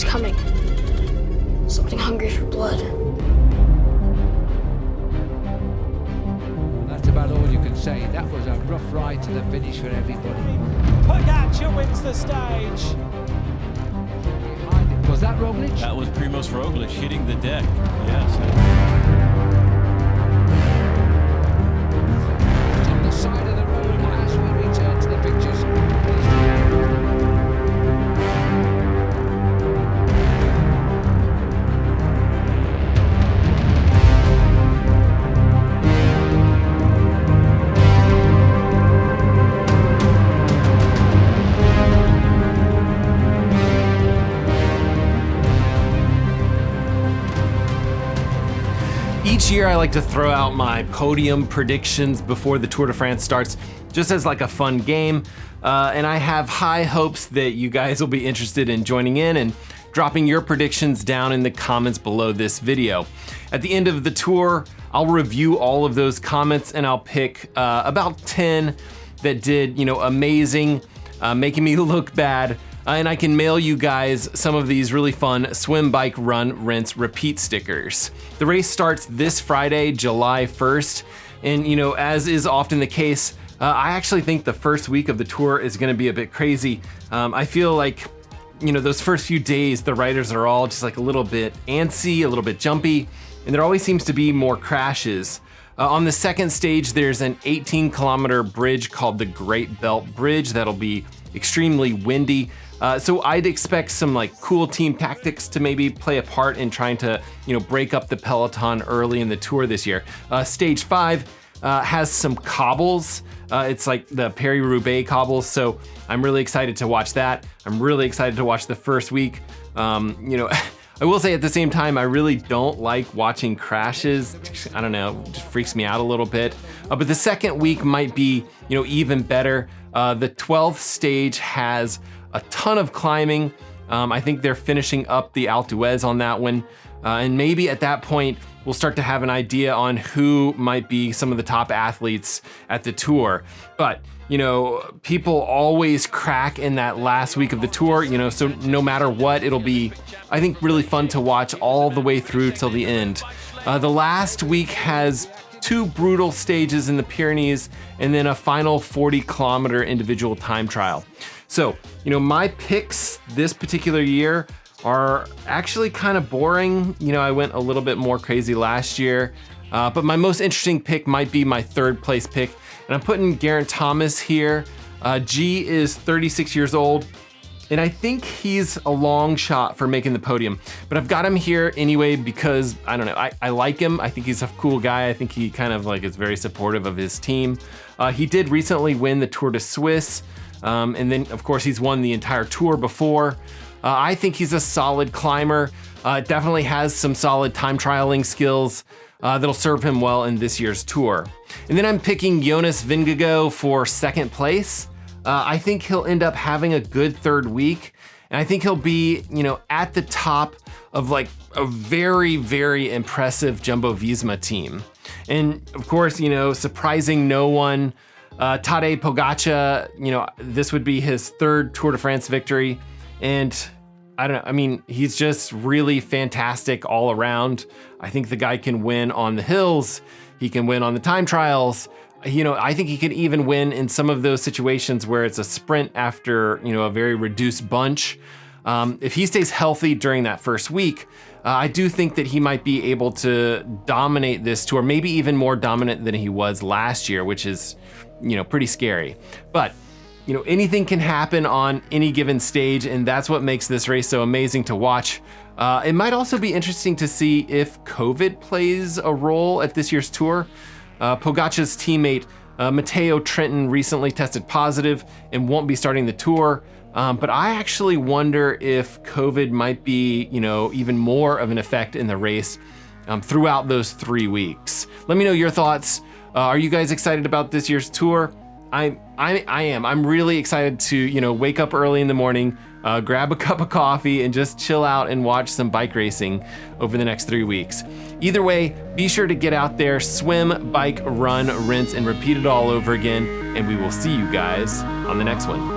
Something's coming. Something hungry for blood. That's about all you can say. That was a rough ride to the finish for everybody. Pogacha wins the stage. Behind it. Was that Roglic? That was Primož Roglic hitting the deck. Yes. On the side of the road as we return to the pictures. Each year I like to throw out my podium predictions before the Tour de France starts, just as like a fun game. And I have high hopes that you guys will be interested in joining in and dropping your predictions down in the comments below this video. At the end of the tour, I'll review all of those comments and I'll pick about 10 that did, amazing, making me look bad. And I can mail you guys some of these really fun swim, bike, run, rinse, repeat stickers. The race starts this Friday, July 1st. And as is often the case, I actually think the first week of the tour is gonna be a bit crazy. I feel like, those first few days, the riders are all just like a little bit antsy, a little bit jumpy, and there always seems to be more crashes. On the second stage, there's an 18-kilometer bridge called the Great Belt Bridge that'll be extremely windy. So I'd expect some cool team tactics to maybe play a part in trying to, break up the peloton early in the tour this year. Stage 5 has some cobbles. It's like the Paris-Roubaix cobbles. So I'm really excited to watch that. I'm really excited to watch the first week. I will say at the same time, I really don't like watching crashes. I don't know, it just freaks me out a little bit. But the second week might be, even better. The 12th stage has a ton of climbing. I think they're finishing up the Alpe d'Huez on that one. And maybe at that point, we'll start to have an idea on who might be some of the top athletes at the tour. But, people always crack in that last week of the tour, so no matter what, it'll be, I think, really fun to watch all the way through till the end. The last week has 2 brutal stages in the Pyrenees and then a final 40-kilometer individual time trial. So, my picks this particular year are actually kind of boring. I went a little bit more crazy last year, but my most interesting pick might be my 3rd place pick. And I'm putting Garen Thomas here. G is 36 years old, and I think he's a long shot for making the podium. But I've got him here anyway because, I don't know, I like him. I think he's a cool guy. I think he kind of is very supportive of his team. He did recently win the Tour de Suisse. And then, of course, he's won the entire tour before. I think he's a solid climber. Definitely has some solid time trialing skills that'll serve him well in this year's tour. And then I'm picking Jonas Vingego for 2nd place. I think he'll end up having a good 3rd week. And I think he'll be, at the top of a very, very impressive Jumbo-Visma team. And of course, surprising no one, Tare Pogacha, this would be his 3rd Tour de France victory. And I don't know, he's just really fantastic all around. I think the guy can win on the hills. He can win on the time trials. I think he could even win in some of those situations where it's a sprint after, a very reduced bunch. If he stays healthy during that first week, I do think that he might be able to dominate this tour, maybe even more dominant than he was last year, which is, pretty scary. But, anything can happen on any given stage, and that's what makes this race so amazing to watch. It might also be interesting to see if COVID plays a role at this year's tour. Pogacha's teammate, Matteo Trentin, recently tested positive and won't be starting the tour. But I actually wonder if COVID might be, even more of an effect in the race throughout those 3 weeks. Let me know your thoughts. Are you guys excited about this year's tour? I am. I'm really excited to, wake up early in the morning, grab a cup of coffee, and just chill out and watch some bike racing over the next 3 weeks. Either way, be sure to get out there, swim, bike, run, rinse, and repeat it all over again. And we will see you guys on the next one.